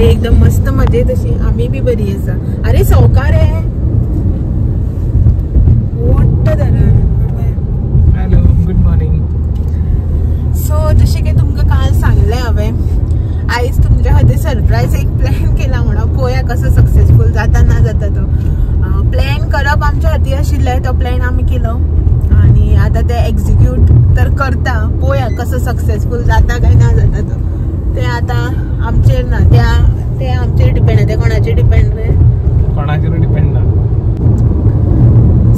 बरी एकदम मस्त मजेत अशी आम्ही बी बरी आसा. अरे सावकार आहे हॅलो गुड मॉर्निंग. सो जशें की तुमकां काल सांगलें हांवें आयज तुमच्या खातीर सरप्रायज एक प्लॅन केला म्हणून पळोवया कसो सक्सेसफूल जाता ना जाता तो. प्लॅन करप आमच्या हाती आशिल्लें तो प्लॅन आमी केलो आणि आता ते एक्झिक्यूट तर करता. पळोवया कसो सक्सेसफूल जाता काय ना जाता तो. ते आता आमचेर ना ते आमचेर डिपेंड आहे. ते कोणाचेर डिपेंड रे कोणाचेर डिपेंड ना.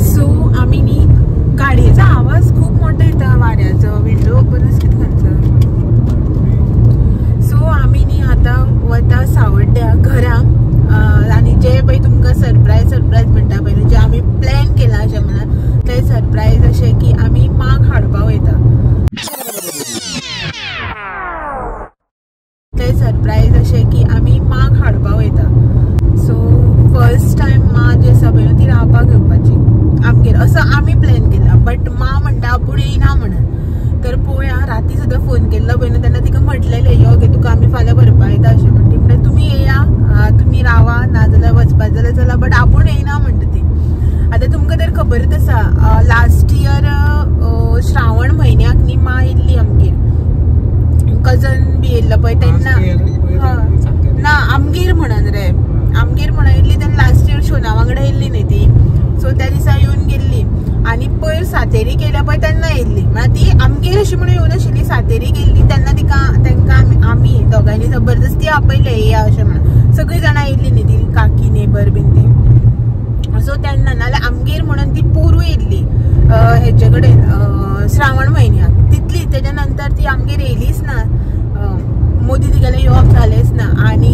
सो आमी न्ही गाडयेचो आवाज खूप मोठो येता वाऱ्याचो. विंडो ओपनच कितें करता. सो आमी न्ही आता वता सावड्ड्या घरा आणि जे पळय तुमकां सरप्रायज म्हणटा पळय जे आमी प्लॅन केला अशें म्हणून ते सरप्रायज अशें की आमी माग हाडपाक वयता. ते सरप्रायज अशें की आमी माग हाडपाक वयता. सो फर्स्ट टायम मां जी आसा पळय ती रावपाक येवपाची आमगेर असो आमी प्लॅन केला. बट मां म्हणटा आपूण येयना म्हणून. तर पळोवया राती सुद्दां फोन केल्लो पळय तेन्ना तिका म्हटलेलें यो गे तुका आमी फाल्यां व्हरपा येता अशें म्हणटा. म्हणल्यार तुमी येया तुमी रावा नाजाल्यार वचपाक जाल्यार चला बट आपूण येयना म्हणटा ती. आता तुमकां तर खबरच आसा लास्ट इयर श्रावण म्हयन्याक न्ही मां येयल्ली आमगेर. कजन बी येयल्लो पळय तेन्ना ना आमगेर म्हणून रे आमगेर म्हणून येयल्ली तेन्ना लास्ट इयर शोना वांगडा येयल्ली न्ही ती. सो त्या दिसा येवन गेल्ली आणि पयर सातेरी केल्या पळय तेन्ना येयल्ली. म्हळ्यार ती आमगेर अशी म्हणून येवन आशिल्ली सातेरी गेल्ली तेन्ना तांकां आमी दोगांयनी जबरदस्ती आपयलें येया अशें म्हणून. सगळीं जाणां येयल्ली न्ही ती काकी नेबर बीन ती. सो तेन्ना नाल्यार आमगेर म्हणून ती पोरू येयल्ली हेजे कडेन श्रावण म्हयन्याक तितली. तेज्या नंतर ती आमगेर येयलीच ना. मोदी तिगेलें येवप जालेंच ना. आनी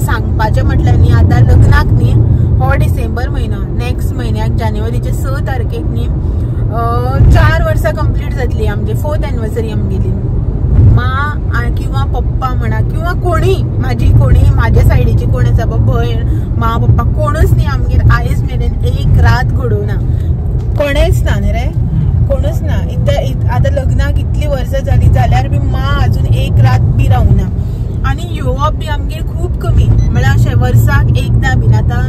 सांगपाचें म्हटल्यार न्ही आतां लग्नाक न्ही हो डिसेंबर म्हयनो नेक्स्ट म्हयन्याक जानेवारीचे 6 तारखेक न्ही 4 वर्सां कंप्लीट जातली. आमची 4th एनिवर्सरी आमगेली. मां किंवा पप्पा म्हणा किंवा कोणी म्हाज्या सायडीची कोण आसा भयण मां पप्पा कोणूच न्ही आमगेर आयज मेरेन एक रात घडोवना. कोणेच ना न्ही रे कोणूच ना. आतां लग्नाक इतली वर्सां जाली जाल्यार बी मां अजून एक रात बी रावना. आनी येवप बी आमगेर खूब कमी म्हळ्यार अशें वर्साक एकदा बीन. आतां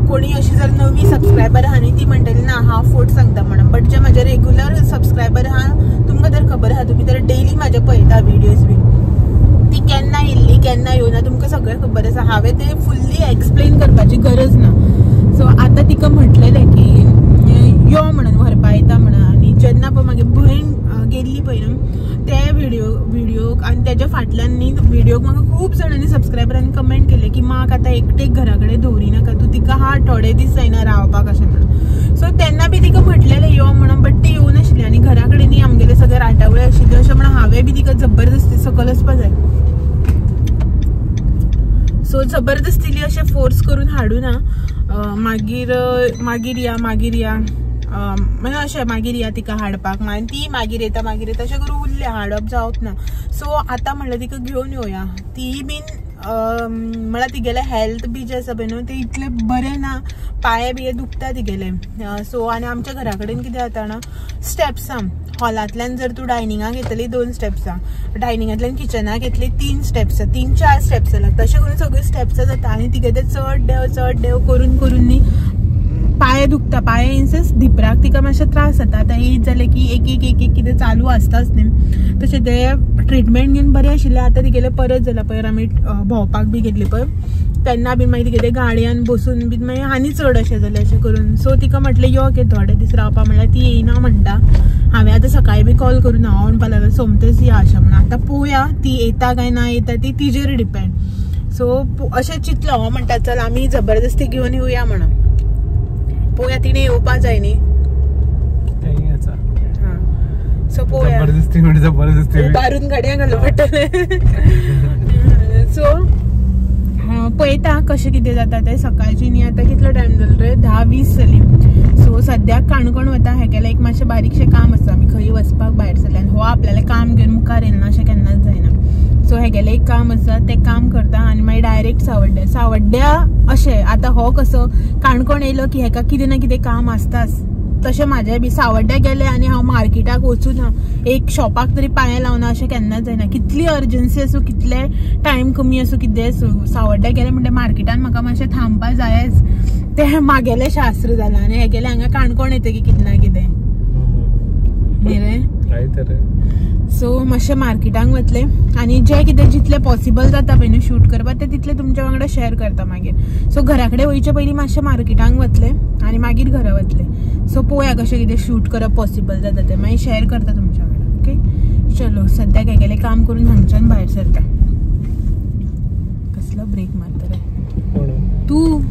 कोणी अशी जर नवी सबस्क्रायबर आहा न्ही ती म्हणटली ना हांव फोट सांगता म्हणून. बट जे म्हाजे रेग्युलर सबस्क्रायबर आहा तुमकां तर खबर आहा तुमी तर डेली म्हाजे पळयता विडियोज बीन. ती केन्ना येयल्ली केन्ना येवना तुमकां सगळें खबर आसा. हांवें ते फुल्ली एक्सप्लेन करपाची गरज ना. सो आतां तिका म्हटलेलें की यो म्हणून व्हरपा येता म्हणून. आनी जेन्ना पळय म्हागे भयण गेल्ली पळय न्हू ते व्हिडियोक आनी तेज्या फाटल्यान न्ही व्हिडियोक म्हाका खूब जाणांनी सबस्क्रायबरांनी कमेंट केले की माक आतां एकटेक घरा कडेन दवरी नाका तूं तिका हाड थोडे दीस जायना रावपाक अशें म्हणून. सो तेन्ना बी तिका म्हटलेलें यो म्हणून बट ती येवून आशिल्ली. आनी घरा कडेन न्ही आमगेले सगळे राटावळे आशिल्ले अशें म्हणून हांवें बी तिका जबरदस्ती सकयल वचपा जाय. सो जबरदस्तीली अशें फोर्स करून हाडूना. मागीर या म्हणजे अशें मागीर या तिका हाडपाक मागीर ती मागीर येता अशें करून उरलें हाडप जावप ना. सो आतां म्हणल्यार तिका घेवन येवया. ती बीन म्हळ्यार तिगेलें हेल्थ बी जें आसा पळय न्हू तें इतलें बरें ना. पांये बिये दुखता तिगेले. सो आनी आमच्या घरा कडेन कितें जाता ना स्टेप्सां हॉलांतल्यान जर तूं डायनिंगाक येतली 2 स्टेप्सां डायनिंगांतल्यान किचनाक येतली 3 स्टेप्सां 3-4 स्टेप्स जातात. तशें करून सगळीं स्टेप्सां जाता. आनी तिगे ते चड देंव करून न्ही पांये दुखता. पांये इन सेन्स धिपराक तिका मातशें त्रास जाता. आतां एज जालें की एक कितें चालू आसताच न्ही. तशें ते ट्रिटमेंट घेवन बरें आशिल्लें. आतां तिगेलें परत जालां पयर आमी भोंवपाक बी गेल्ली पळय तेन्ना बी मागीर तिगे गाडयान बसून बी मागीर आनी चड अशें जालें अशें करून. सो तिका म्हटलें यो गे थोडे दीस रावपा म्हणल्यार ती येयना म्हणटा. हांवें आतां सकाळी बी कॉल करून हांव म्हणपा लागलें सोमतेच या अशें म्हणून. आतां पळोवया ती येता काय ना येता ती तिजेर डिपेंड. सो अशें चिंतलो हांव म्हणटा चल आमी जबरदस्ती घेवन येवया म्हणून. पळोवया तिणें येवपा जाय न्ही. सो पळोवया उबारून गाडयां घालूं पडटलें. सो पळयता कशें कितें जाता तें. सकाळची न्ही आतां कितलो टायम जालो रे 10-20 जाली. सो सद्याक काणकोण वता हेगेलें एक मातशें बारीकशें काम आसा. आमी खंय वचपाक भायर सरल्यान हो आपल्यालें काम घेवन मुखार येना अशें केन्नाच जायना. सो हेगेलें एक काम आसा तें काम करता आनी मागीर डायरेक्ट सावड्ड्या अशें. आतां हो कसो काणकोण येयलो की हेका कितें ना कितें काम आसताच. तशें म्हाजे बी सावड्ड्या गेले आनी हांव मार्केटाक वचूं ना, एक शॉपाक तरी पांये लावना अशें केन्नाच जायना. कितली अर्जन्सी आसूं, कितले टायम कमी आसूं, कितें आसूं, सावड्ड्या गेले म्हणजे मार्केटान म्हाका मातशें थांबपा जायच. ते म्हागेलें शास्त्र जालां आनी हे गेले हांगा काणकोण येता की कितें ना कितें न्ही रे. सो मातशें मार्केटांक वतले आनी जे कितें जितले पॉसिबल जाता पळय न्हू शूट करपाक ते तितले तुमच्या वांगडा शेअर करता मागीर. सो घरा कडेन वयचे पयलीं मातशें मार्केटांक वतले आनी मागीर घरा वतले. सो पळोवया कशें कितें शूट करप पॉसिबल जाता ते मागीर शेअर करता तुमच्या वांगडा. ओके चलो सद्याक हे गेले काम करून हांगच्यान भायर सरता. कसलो ब्रेक मारता रे तू.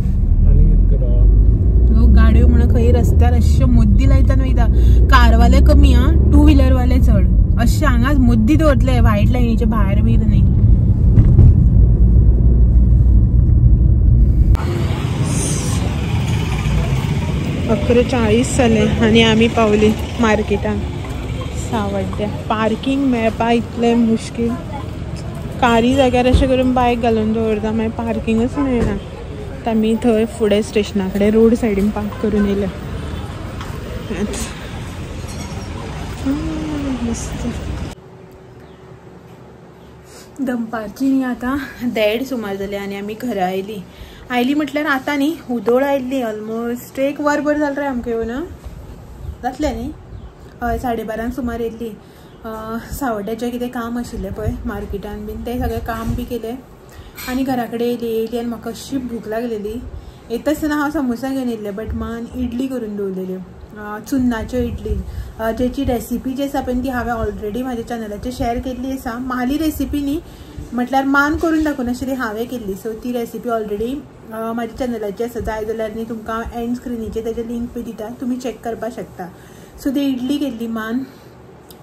गाड्यो म्हणून खंय रस्त्यार अशें मोद्दी लायता वयता. कारवाले कमी हा, टू व्हिलर वाले चड. अशें हांगाच मोद्दी दवरतले व्हायट लायनीचे भायर बीर न्ही. अकरा 40 जाले आनी आमी पावली मार्केटान सावड्ड्या. पार्किंग मेळपा इतलें मुश्कील. कारी जाग्यार अशें करून बायक घालून दवरता मागीर पार्किंगूच मेळना. आमी थंय फुडें स्टेशना कडेन रोड सायडीन पार्क करून येयले. मस्त दनपारची न्ही आतां 1:30 सुमार जाली आनी आमी घरा आयली म्हटल्यार आतां न्ही उदोळ आयिल्ली. ऑलमोस्ट 1 वर भर जालें रे आमकां येवन. जातलें न्ही हय 12:30 सुमार येयल्ली. सावड्ड्याचें कितें काम आशिल्लें पळय मार्केटान बीन तें सगळें काम बी केलें आनी घरा कडेन येयली आनी म्हाका अशी भूक लागलेली. येता आसतना हांव समोसा घेवन येयल्ले बट मान इडली करून दवरलेल्यो चुन्नाच्यो इडली. जेची रेसिपी जी आसा पळय ती हांवें ऑलरेडी म्हाज्या चॅनलाचेर शेअर केल्ली आसा. माली रेसिपी न्ही म्हटल्यार मान करून दाखोवन आशिल्ली हांवें केल्ली. सो ती रेसिपी ऑलरेडी म्हाज्या चॅनलाचेर आसा. जाय जाल्यार न्ही तुमकां एंड स्क्रिनीचेर तेजें लिंक बी दिता, तुमी चॅक करपाक शकता. सो ती इडली केल्ली मान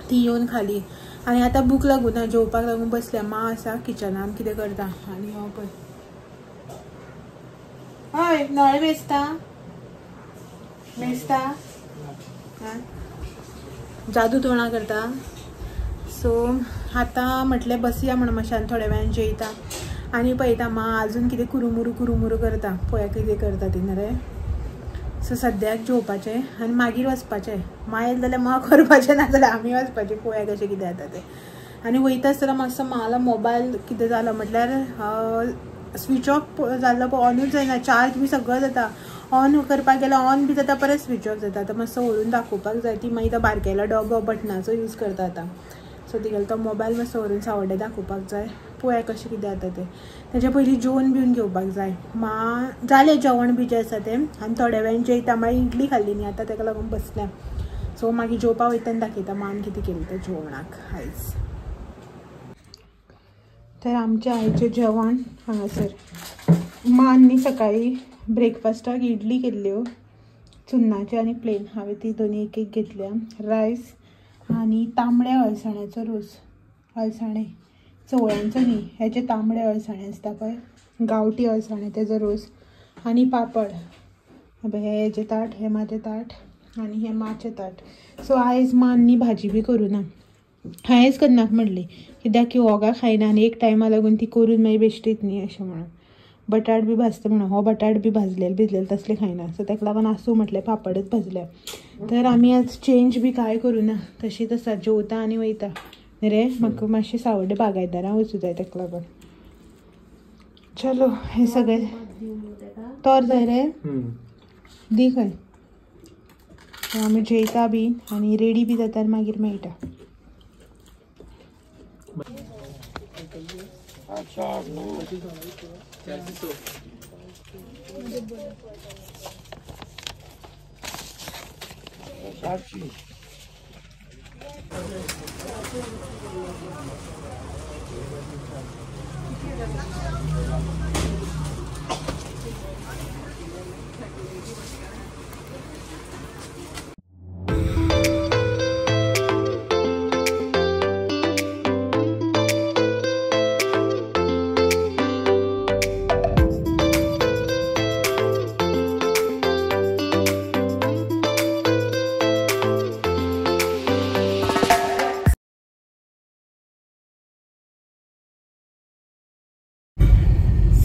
ती येवन खाली आनी आतां भूक लागून ना जेवपाक लागून बसल्या. मा आसा किचनान कितें करता आनी हांव पळय हय नळ मेजता जादू तोणा करता. सो आतां म्हटलें बसया म्हणून मातशें थोड्या वेळान जेयता आनी पळयता मा आजून कितें कुरुमुरू करता. पळया कितें करता ती न्ही रे. सो सद्याक जेवपाचें आनी मागीर वचपाचें. मा येयलें जाल्यार मा करपाचें ना जाल्यार आमी वचपाचें. पळया कशें कितें जाता तें. आनी वयता आसतना मातसो माला मोबायल कितें जालो म्हटल्यार स्विच ऑफ जाल्लो पळय ऑनूच जायना. चार्ज बी सगळो जाता. ऑन करपाक गेल्यार ऑन बी जाता परत स्विच ऑफ जाता. आतां मातसो व्हरून दाखोवपाक जाय. ती मागीर तो बारकेलो डबो बटनाचो यूज करता आतां. सो तिगेलो तो मोबायल मातसो व्हरून सावड्डे दाखोवपाक जाय. पळया कशें कितें जाता तें. तेज्या पयलीं जेवन बिवन घेवपाक जाय. जालें जेवण बी जें आसा तें आनी थोड्या वेळान जेयता. मागीर इडली खाल्ली न्ही आतां तेका लागून बसल्या. सो मागीर जेवपा वयतना दाखयता मान कितें केलें तें जेवणाक आयज. तर आमचें आयचें जेवण हांगासर मान न्ही सकाळीं ब्रेकफास्टाक इडली केल्ल्यो चुन्नाच्यो आनी प्लेन. हांवें ती दोनी एक घेतल्या. रायस आनी तांबड्या अळसाण्याचो रोस. अळसाणे चवळ्यांचो न्ही हेजे तांबडे अळसाणे आसता पळय गांवठी अळसाणे तेजो रोस आनी पापड. हेजें ताट हें म्हाजें ताट आनी हें माचें ताट. सो आयज मान न्ही भाजी बी करूं ना. हांवेंच करनाका म्हणली कित्याक की वोगा खायना आनी एक टायमा लागून ती करून मागीर बेश्टीत न्ही अशें म्हणून. बटाट बी भाजता म्हणून हो बटाट बी भिजलेले तसले खायना. सो ताका लागून आसूं म्हटलें पापडच भाजल्या. तर आमी आज चेंज बी कांय करूं ना तशीच आसा. जेवता आनी वयता रे. म्हाका मातशें सावड्डे बागायदारां वचूं जाय ताका लागून. चलो हे सगळें तोर जाय रे दी खंय. आमी जेयता बी आनी रेडी बी जाता मागीर मेळटा.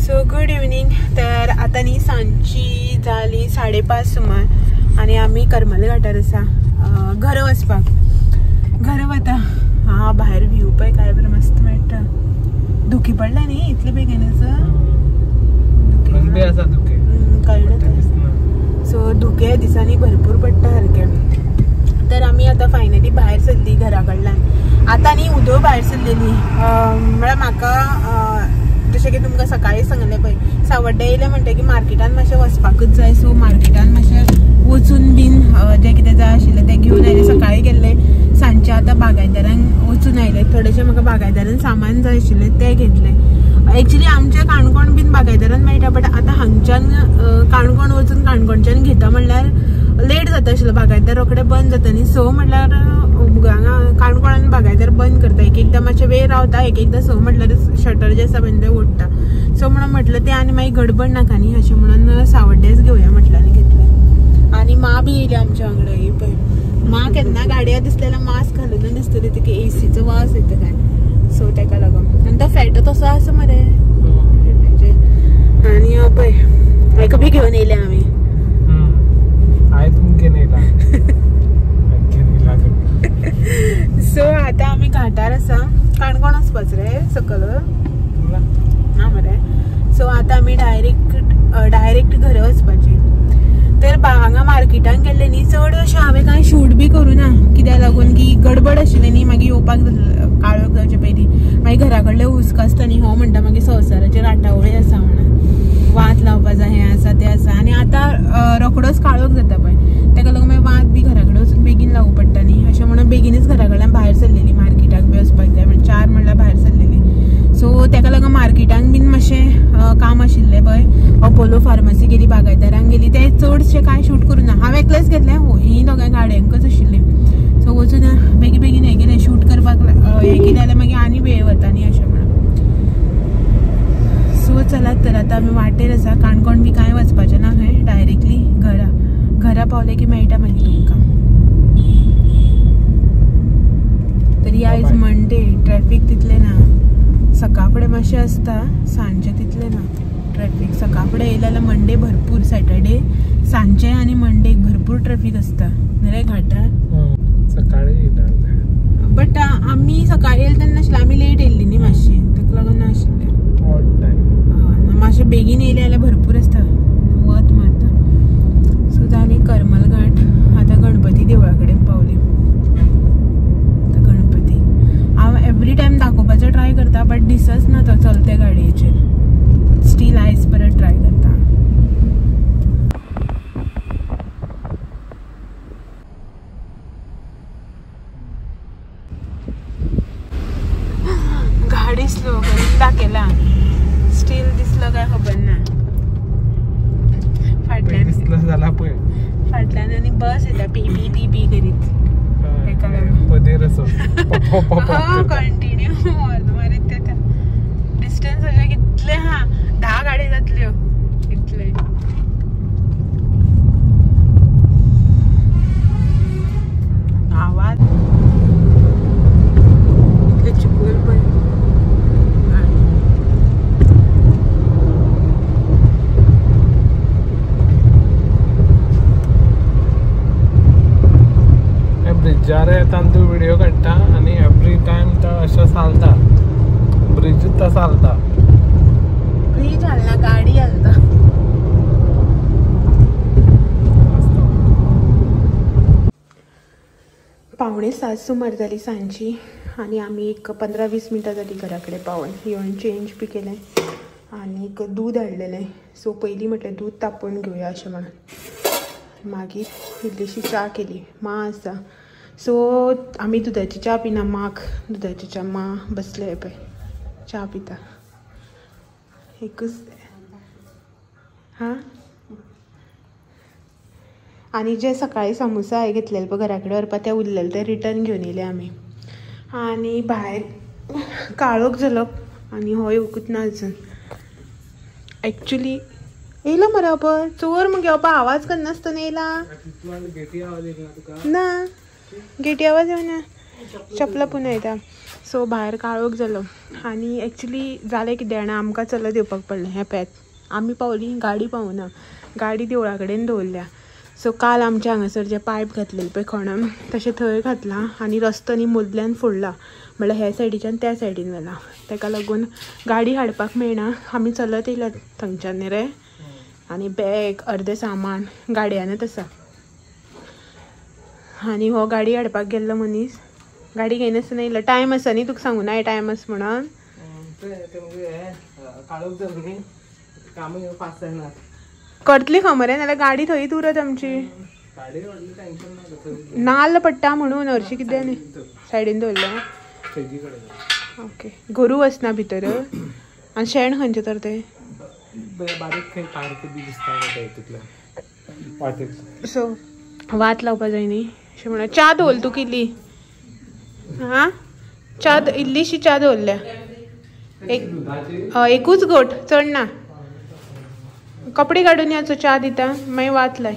So good evening. तर आता न्ही सांजची जाली 5:30 सुमार आणि आम्ही करमल घाटार आसा घर वचपाक. घर वता. हा भायर व्ह्यू पळय काय बरं मस्त मेळटा. धुकी पडला न्ही इतले बेगीनच. सो धुके दिसांनी भरपूर पडटा सारकें. तर आमी आतां फायनली भायर सरली घरा कडल्यान. आतां न्ही उदो भायर सरलेली म्हळ्यार म्हाका जशें की तुमकां सकाळी सांगलें पळय सावड्डे येयलें म्हणटकीर मार्केटान मातशें वचपाकूच जाय. सो मार्केटान मातशें वचून बीन जें कितें जाय आशिल्लें तें घेवन आयलें. सकाळी गेल्लें सांजचें आतां बागायदारांक वचून आयलें. थोडेशें म्हाका बागायदारान सामान जाय आशिल्लें तें घेतलें. एक्चुली आमच्या काणकोण बीन बागायदारान मेळटा बट आतां हांगच्यान काणकोण वचून काणकोणच्यान घेता म्हणल्यार लेट जाता आशिल्लो. बागायदार रोखडे बंद जाता न्ही. सो म्हणल्यार हांगा काणकोणान बागायदार बंद करता. एक एकदां मातशें वेळ रावता एक एकदां स म्हणल्यार शटर जे आसा पळय तें ओडटा. सो म्हणून म्हटलं तें आनी मागीर गडबड नाका न्ही अशें म्हणून सावड्डेच घेवया म्हटलें आनी घेतलें. आनी मा बी येयली आमच्या वांगडा. ही पळय मा केन्ना गाडया दिसता जाल्यार मास्क घालून दिसतली तिका एसीचो वास येता काय. सो तेका लागून आनी तो फेटो तसो आसा मरे. आनी पळय हेका बी घेवन येयले आमी. सो आतां आमी घाटार आसा. काणकोण वचपाच रे सकल ना मरे. सो आतां आमी डायरेक्ट घरा वचपाची. तर हांगा मार्केटान गेल्ले न्ही चड अशें हांवें कांय शूट बी करूं ना कित्याक लागून की गडबड आशिल्ली न्ही. मागीर येवपाक काळोख जावचे पयलीं मागीर घरा कडले हुस्को आसता न्ही. हो म्हणटा मागीर संवसाराचेर राटावळी आसा म्हणून वात लावपा जाय हें आसा तें आसा. आनी आतां रोखडोच काळोख जाता पळय तेका लागून मागीर वात बी घरा कडेन वचून बेगीन लावूं पडटा न्ही. अशें म्हणून बेगीनच घरा कडल्यान भायर सरलेली मार्केटाक बी वचपाक जाय म्हणजे 4 म्हणल्यार भायर सरलेली. सो तेका लागून मार्केटांक बीन मातशें काम आशिल्लें पळय. अपोलो फार्मासी गेली बागायदारांक गेली. ते चडशें कांय शूट करूं ना. हांवें एकलेंच घेतलें. ही दोगांय गाड्यांकच आशिल्ली. सो वचून बेगीन हें केलें शूट करपाक हें केलें जाल्यार मागीर आनी वेळ वता न्ही अशें म्हणून. सो चलात तर आतां आमी वाटेर आसा. काणकोण बी कांय वचपाचें ना खंय डायरेक्टली घरा पावले की मेळटा मागीर तुमकां. तरी आयज मंडे ट्रॅफिक तितलें ना. सकाळ फुडें मातशें आसता सांजचें तितलें ना ट्रॅफिक. सकाळ फुडें येयलें जाल्यार मंडे भरपूर. सॅटर्डे सांजचें आनी मंडेक भरपूर ट्रॅफिक आसता रे घाटार. सकाळी बट आमी सकाळी येयले तेन्ना नाशिल्लें. आमी लेट येयल्ली न्ही मातशी ताका लागून नाशिल्लें. मातशें बेगीन येयलें जाल्यार भरपूर आसता वत मारता. सो आमी करमल घाट आतां गणपती देवळा कडेन पावली. गणपती हांव एवरी टायम दाखोवपाचो ट्राय करता बट दिसच ना तो चलते गाडयेचेर. स्टील आयज परत ट्राय करता. गाडी स्लो करून दाखयला. स्टील दिसलो काय खबर ना. फाटल्यान आनी बस येता पी पी पी पी करीत. कंटिन्यू मारीत येता. डिस्टन्स अशें कितले 10 गाडी जातल्यो इतले. आवाज इतले चिकूल पण ब्रिजार येताना तू व्हिडिओ काडटा आणि एवरी टाइम तो अशें चालता. ब्रिजूच तो चालता. ब्रिज हालना गाडी हालता. पावणे 7 सुमार जाली सांजची आणि आमी एक 15-20 मिनटां जाली घरा कडेन पावून. येवन चेंज बी केलें आनी दूद हाडलेलें. सो पयलीं म्हटलें दूद तापोवन घेवया अशें म्हणून. मागीर इल्लीशी च्या केली. मा आसा सो आमी दुदाची च्या पिना. माक दुदाची च्या. मा बसले पळय च्या पिता. एकूच हां. आनी जे सकाळी समोसा हांवें घेतलेले पळय घरा कडेन व्हरपाक ते उरलेले ते रिटर्न घेवन येयले आमी. आनी भायर काळोख जालो आनी हो येवकूच ना अजून. एक्चुली येयलो मरे पळय चोर मगे बाबा. आवाज करनासतना येयला ना. गेटी आवाज येवना. चपलां पुना येता. सो भायर काळोख जालो आनी एक्चुली जालें कितें जाणा आमकां चलत येवपाक पडलें. हें पॅत आमी पावलीं गाडी पावना. गाडी देवळा कडेन दवरल्या. सो काल आमच्या हांगासर जे पायप घातलेले पळय खणम तशें थंय घातला आनी रस्तो न्ही मदल्यान फोडला म्हणल्यार ह्या सायडीच्यान त्या सायडीन व्हेला ताका लागून गाडी हाडपाक मेळना आमी चलत येयला थंयच्यान रे आनी बॅग अर्दें सामान गाडयांनूच आसा आनी हो गाडी हाडपाक गेल्लो मनीस गाडी घेयनासतना येयलो टायम आसा न्ही तुका सांगू ना टायम आसा म्हणून करतली खबर मरे नाल्यार गाडी थंयच उरत आमची नाल्ल पडटा म्हणून हरशी कितें न्ही सायडीन दवरलो ओके गरू वचना भितर आनी शेण खंयचें तर तें सो वात लावपा जाय न्ही अशें म्हणून च्या दवरल तूं किल्ली हां च्या इल्लीशी च्या दवरल्या एकूच घोट चड ना कपडे काडून याचो च्या दिता मागीर वात लाय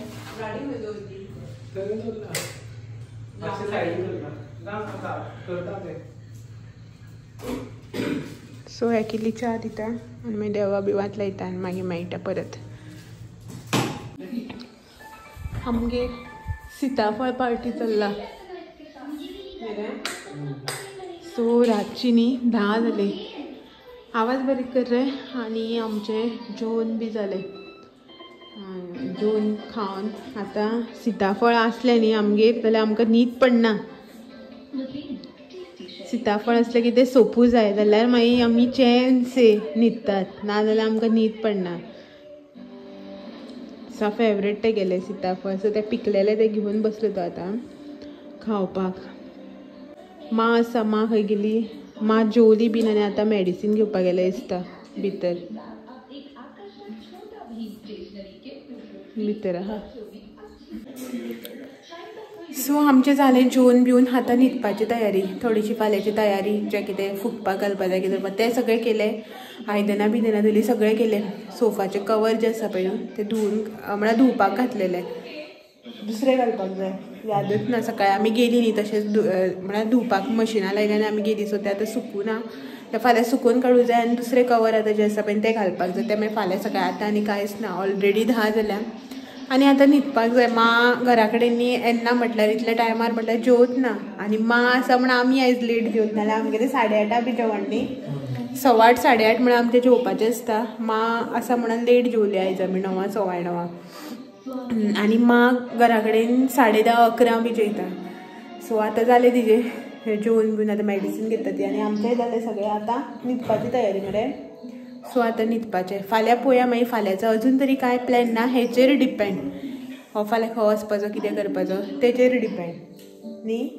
सो हे केली च्या दिता आनी मागीर देवा बी वात लायता आनी मागीर मेळटा परत आमगे सीताफळ पार्टी चल्ला सो रातची न्ही 10 जाली आवाज बारीक कर रे आनी आमचे जेवण बी जालें जेवण खावन आतां सीताफळ असलें न्ही आमगेर जाल्यार आमकां न्हीद पडना सीताफळ असलें की तें सोंपू जाय जाल्यार मागीर आमी चेनसे न्हिदतात नाजाल्यार आमकां न्हीद पडना सा फेवरेट ते गेले सीताफळ सो ते पिकलेले ते घेवन बसलो तो आतां खावपाक माँ आसा माँ खंय गेली माँ जेवली बीन आनी आतां मेडिसीन घेवपाक गेले दिसता भितर आहा सो आमचें जालें जेवण बिवन आतां न्हिदपाची तयारी थोडीशी फाल्यांची तयारी जें कितें फुगपाक घालपा जाय कितें तें सगळें केलें आयदनां बिदनां धुलीं सगळें केलें सोफाचें कवर जें आसा पळय तें धुवन म्हळ्यार धुवपाक घातलेलें दुसरें घालपाक जाय यादूच ना सकाळीं आमी गेलीं न्ही तशेंच म्हळ्यार धुवपाक मशिनां लायलीं आनी आमी गेलीं सो तें आतां सुकूना तें फाल्यां सुकोवन काडूं जाय आनी दुसरें कवर आतां जें आसा पळय तें घालपाक जाय तें मागीर फाल्यां सकाळीं आतां आनी कांयच ना ऑलरेडी 10 जाल्यां आनी आतां न्हिदपाक जाय माँ घरा कडेन न्ही येन्ना म्हटल्यार इतल्या टायमार म्हटल्यार जेवत ना आनी माँ आसा म्हण आमी आयज लेट जेवत नाल्यार आमगेलें 8:30 बी जेवण न्ही 8:15 8:30 म्हळ्यार आमचें जेवपाचें आसता माँ आसा म्हणून लेट जेवली आयज आमी 9 9:15 आनी माँ घरा कडेन 10:30 11 बी जेयता सो आतां जालें तिजें जेवण बिवन आतां मेडिसीन घेता ती आनी आमचेंय जालें सगळें आतां न्हिदपाची तयारी मरे सो आतां न्हिदपाचें फाल्यां पळोवया मागीर फाल्यांचो अजून तरी कांय प्लॅन ना हेचेर डिपेंड हो फाल्यां खंय वचपाचो कितें करपाचो तेचेर डिपेंड न्ही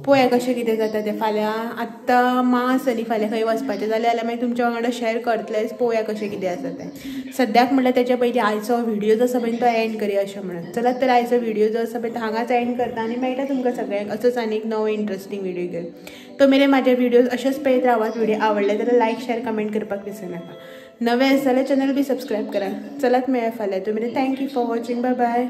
पळोवया कशें कितें जाता तें फाल्यां आत्तां माँ आसा न्ही फाल्यां खंय वचपाचें जाल्यार मागीर तुमच्या वांगडा शेअर करतलेंच पळोवया कशें कितें आसा तें सद्याक म्हणल्यार तेच्या पयलीं आयचो व्हिडिओ जो आसा पळय तो एंड करया अशें म्हणून चलत तर आयचो व्हिडिओ जो आसा पळय तो हांगाच एंड करता आनी मेळटा तुमकां सगळ्यांक असोच आनी एक नवो इंट्रस्टींग व्हिडिओ घेवन तो मेरेन म्हाजे व्हिडिओज अशेंच पळयत रावात व्हिडिओ आवडले जाल्यार लायक शेअर कमेंट करपाक विसरनाका नवे आसा जाल्यार चॅनल बी सबस्क्रायब करा चलत मेळया फाल्यां तो मेरेन thank you for watching bye bye